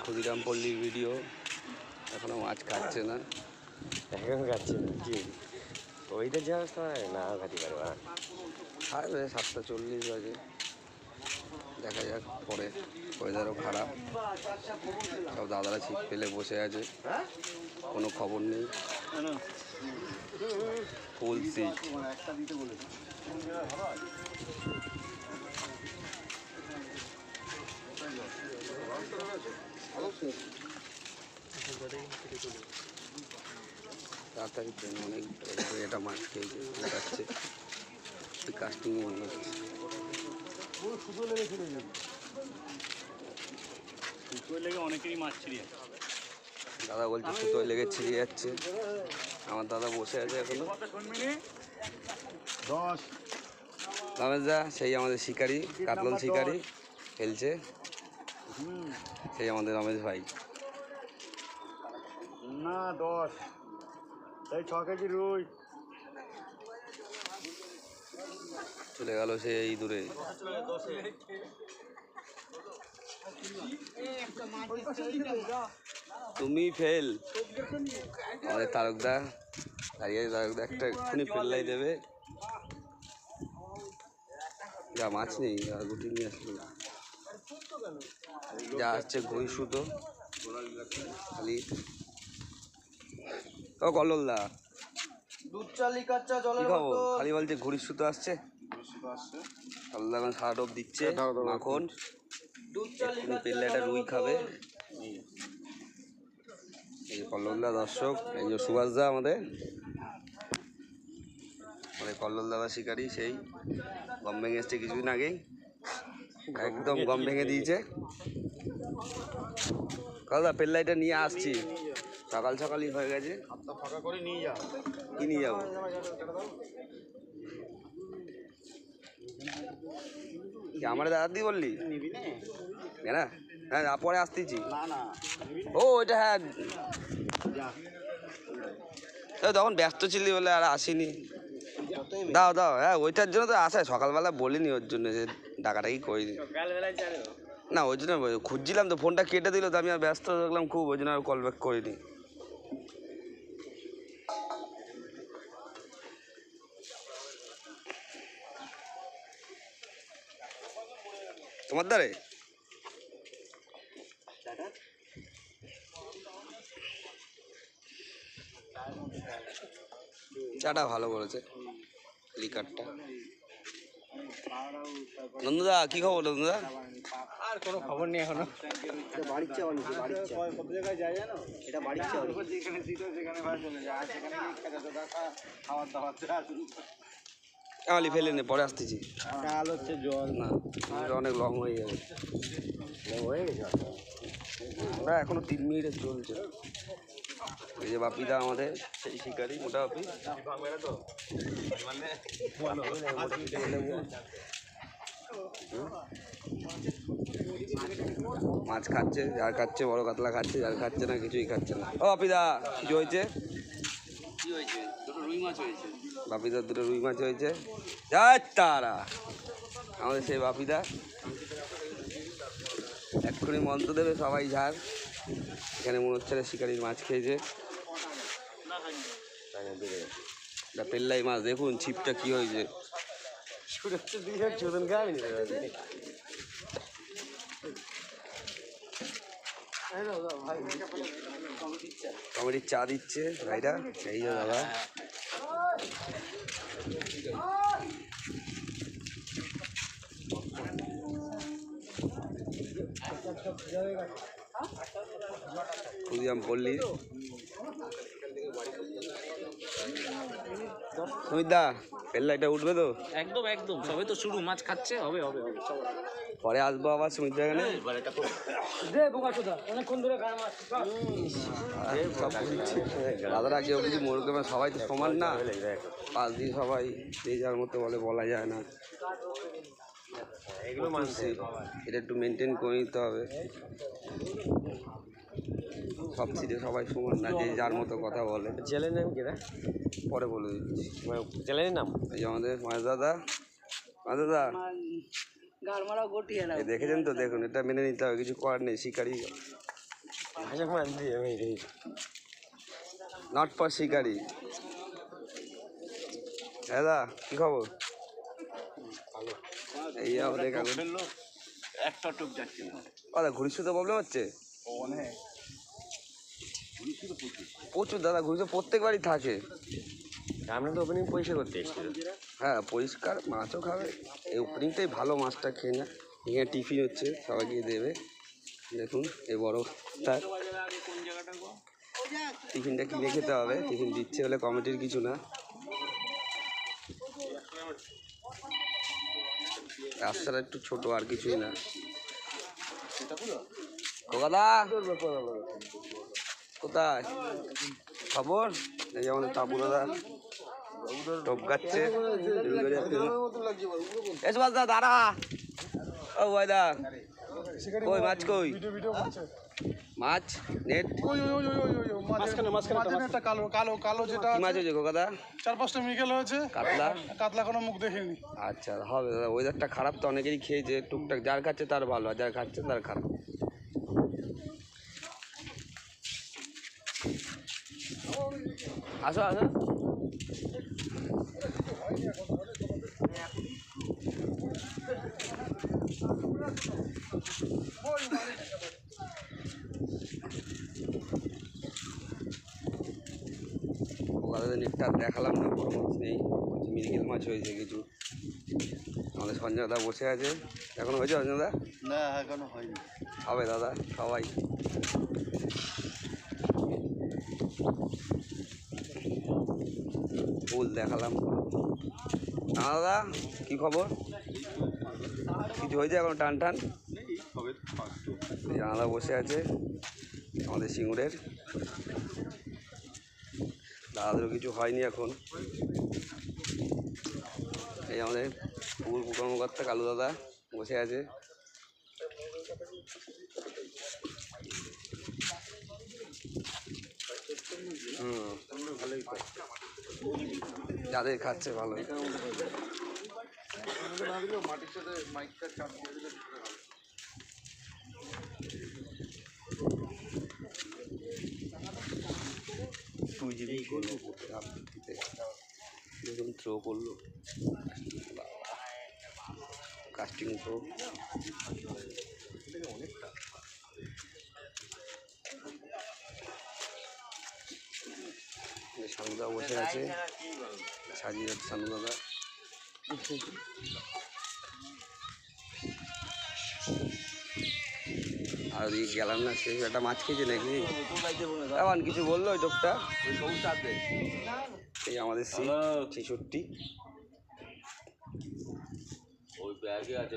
Khudiram পল্লীর video. এখনো মাছ খাচ্ছে না, এখন খাচ্ছে না কি ওইটা যে অবস্থা না খাতে পারবে না। খাবে 7:40 বাজে, দেখা যাক পরে। ওয়েদারও খারাপ, সব দাদারা ছিপ ফেলে বসে আছে, কোনো খবর নেই। ফুল সিট। তাড়াতাড়ি ট্রেন অনেক এটা মাছ খেয়েছে, যাচ্ছে কাস্টিং মনে হচ্ছে। অনেকেরই মাছ ছিঁড়ে দাদা বলছে সুতোয় লেগে ছিঁড়ে যাচ্ছে। আমার দাদা বসে আছে এখনো। রমেশ দা সেই আমাদের শিকারি, কাতল শিকারি খেলছে, সেই আমাদের রমেশ ভাই। না 10 এই 6 কেজি রুই চলে গেল সেই দূরে। তুমি ফেল। আমাদের তারকদা দাঁড়িয়ে, তারকদা একটা এক্ষুনি ফেললাই দেবে। যা মাছ নেই, গুটি নিয়ে আসলো। যা আসছে ঘড়ি সুতো খালি। ও কল্লোলদা দুধ চালি কাচ্চা জলের খাবো, খালি বলছে ঘড়ির সুতো আসছে। কল্লোলদা এখন সারা টপ দিচ্ছে মাখন। পেলে একটা রুই খাবে। এই যে কল্লোলদা দর্শক, এই যে সুভাষদা আমাদের কল্লোলদা শিকারি, সেই গম ভেঙে এসছে কিছুদিন আগেই, একদম গম ভেঙে দিয়েছে। কল্লোলদা পেল্লাইটা নিয়ে আসছি, সকাল সকালই হয়ে গেছে। ফাঁকা করে নিয়ে যা। কি নিয়ে যাবো? আমার দাদা দি বললি নিবি না? না, হ্যাঁ পরে আসতেছি। না না ও ওইটা হ্যাঁ, তখন ব্যস্ত ছিলি বলে আর আসিনি। দাও দাও, হ্যাঁ ওইটার জন্য তো আসে, সকালবেলা বলিনি ওর জন্য যে ডাকাটাকি করিনি। না ওই জন্য খুঁজছিলাম তো, ফোনটা কেটে দিল তো, আমি আর ব্যস্ত থাকলাম খুব, ওই জন্য আর কল ব্যাক করিনি। তোমার দ্বারে চাটা ভালো করেছে, লিকারটা। নন্দুদা কি খবর? নন্দুদা আর কোনো খবর নেই এখনো। বাড়ির চা বানিয়েছে, বাড়ির চা। কত জায়গায় যায় জানো? এটা বাড়ির চা বানিয়েছে। যেখানে দিত সেখানে ভাই চলে যায়, আর সেখানে খাবার দাবার আমালি ফেলে নে, পরে আসতেছি। ডাল হচ্ছে জল না অনেক লং হয়ে যাবে। হয়ে গেছে ওরা এখনো 3 মিনিটে চলছে। এই যে বাপিদা আমাদের সেই শিকারি, মোটা বাপি। মাছ খাচ্ছে, যার খাচ্ছে বড় কাতলা খাচ্ছে, যার খাচ্ছে না কিছুই খাচ্ছে না। ও বাপিদা কিছু হয়েছে? কি হয়েছে? দুটো রুই মাছ হয়েছে। বাপিদার দুটো রুই মাছ হয়েছে। যাই তারা আমাদের সেই বাপিদা এক্ষুনি মন্ত্র দেবে সবাই ঝাড়। এখানে মনে হচ্ছে শিকারির মাছ খেয়েছে। পেল্লাই মাছ দেখুন ছিপটা কি হয়েছে। কমেডির চা দিচ্ছে ভাইরা, এই যে দাদা। ক্ষুদিরাম পল্লী। সুমিতদা পেল্লাইটা উঠবে তো? একদম একদম, সবে তো শুরু, মাছ খাচ্ছে, হবে হবে হবে। পরে আসবো আবার সুমিতদা এখানে। দাদারা কেউ কিছু মনে করবে, সবাই তো সমান না, পাশ দিয়ে সবাই যে যার মতো বলে, বলা যায় না। এগুলো মানছি, এটা একটু মেনটেন করে নিতে হবে। সব সিটে সবাই সমান না, যে যার মতো কথা বলে। জেলের নাম কি রে? পরে বলে দিচ্ছি জেলের নাম। এই যে আমাদের মাছ দাদা, মাছ দাদা দেখেছেন তো, দেখুন এটা মেনে নিতে হবে, কিছু করার নেই, শিকারি ভাষা মান দিয়ে আমি নট ফর শিকারি। দাদা কি খবর? এই আমাদের কাগজ একটা টুক যাচ্ছে না দাদা ঘুরির তো প্রবলেম হচ্ছে অনেক প্রচুর দাদা, ঘুরি তো প্রত্যেকবারই থাকে। আমরা তো ওপেনিং পরিষ্কার করতে এসেছিল। হ্যাঁ পরিষ্কার, মাছও খাবে। এই ওপেনিংটাই ভালো, মাছটা খেয়ে না। এখানে টিফিন হচ্ছে, সবাইকে দেবে। দেখুন এই বড় তার টিফিনটা কিনে খেতে হবে, টিফিন দিচ্ছে বলে কমিটির কিছু না। রাস্তাটা একটু ছোট, আর কিছুই না। দাদা কোথায় খবর? এই যে আমাদের তাপু দাদা টপ গাচ্ছে। এসো দাদা দাঁড়া। ও ভাই দা কই মাছ, কই মাছ? নেট একটা কালো কালো কালো যেটা কি মাছ হয়েছে দাদা? 4-5টা মিকেল হয়েছে, কাতলা? কাতলা কোনো মুখ দেখিনি। আচ্ছা হবে দাদা, ওয়েদারটা খারাপ তো, অনেকেরই খেয়েছে টুকটাক। যার খাচ্ছে তার ভালো, আর যার খাচ্ছে তার খারাপ। আসো আসো। ওখানে নেটটা দেখালাম না, বড় মাছ নেই, মিরিগেল মাছ হয়েছে কিছু। আমাদের সঞ্জয় দাদা বসে আছে। এখন হয়েছে সঞ্জয় দাদা? না এখনো হয়নি। হবে দাদা সবাই। ফুল দেখালাম। দাদা কি খবর? কিছু হয়েছে এখন টান টান? দাদা বসে আছে আমাদের সিঙ্গুরের। দাদাদেরও কিছু হয়নি এখন। এই আমাদের পুকুর কর্মকর্তা কালু দাদা বসে আছে। ভালোই, যাদের খাচ্ছে ভালোই। মাটির সাথে মাইকটা চাপ দিয়ে দিলে 2 GB করলো দেখুন, থ্রো করলো কাস্টিং থ্রো। সানুদা বসে আছে, সাজিয়ে যাচ্ছে সানু দাদা। আর ওদিকে গেলাম না, সেই একটা মাছ খেয়েছে নাকি? এমন কিছু বললো ওই লোকটা। এই আমাদের 66 ওই ব্যাগে আছে।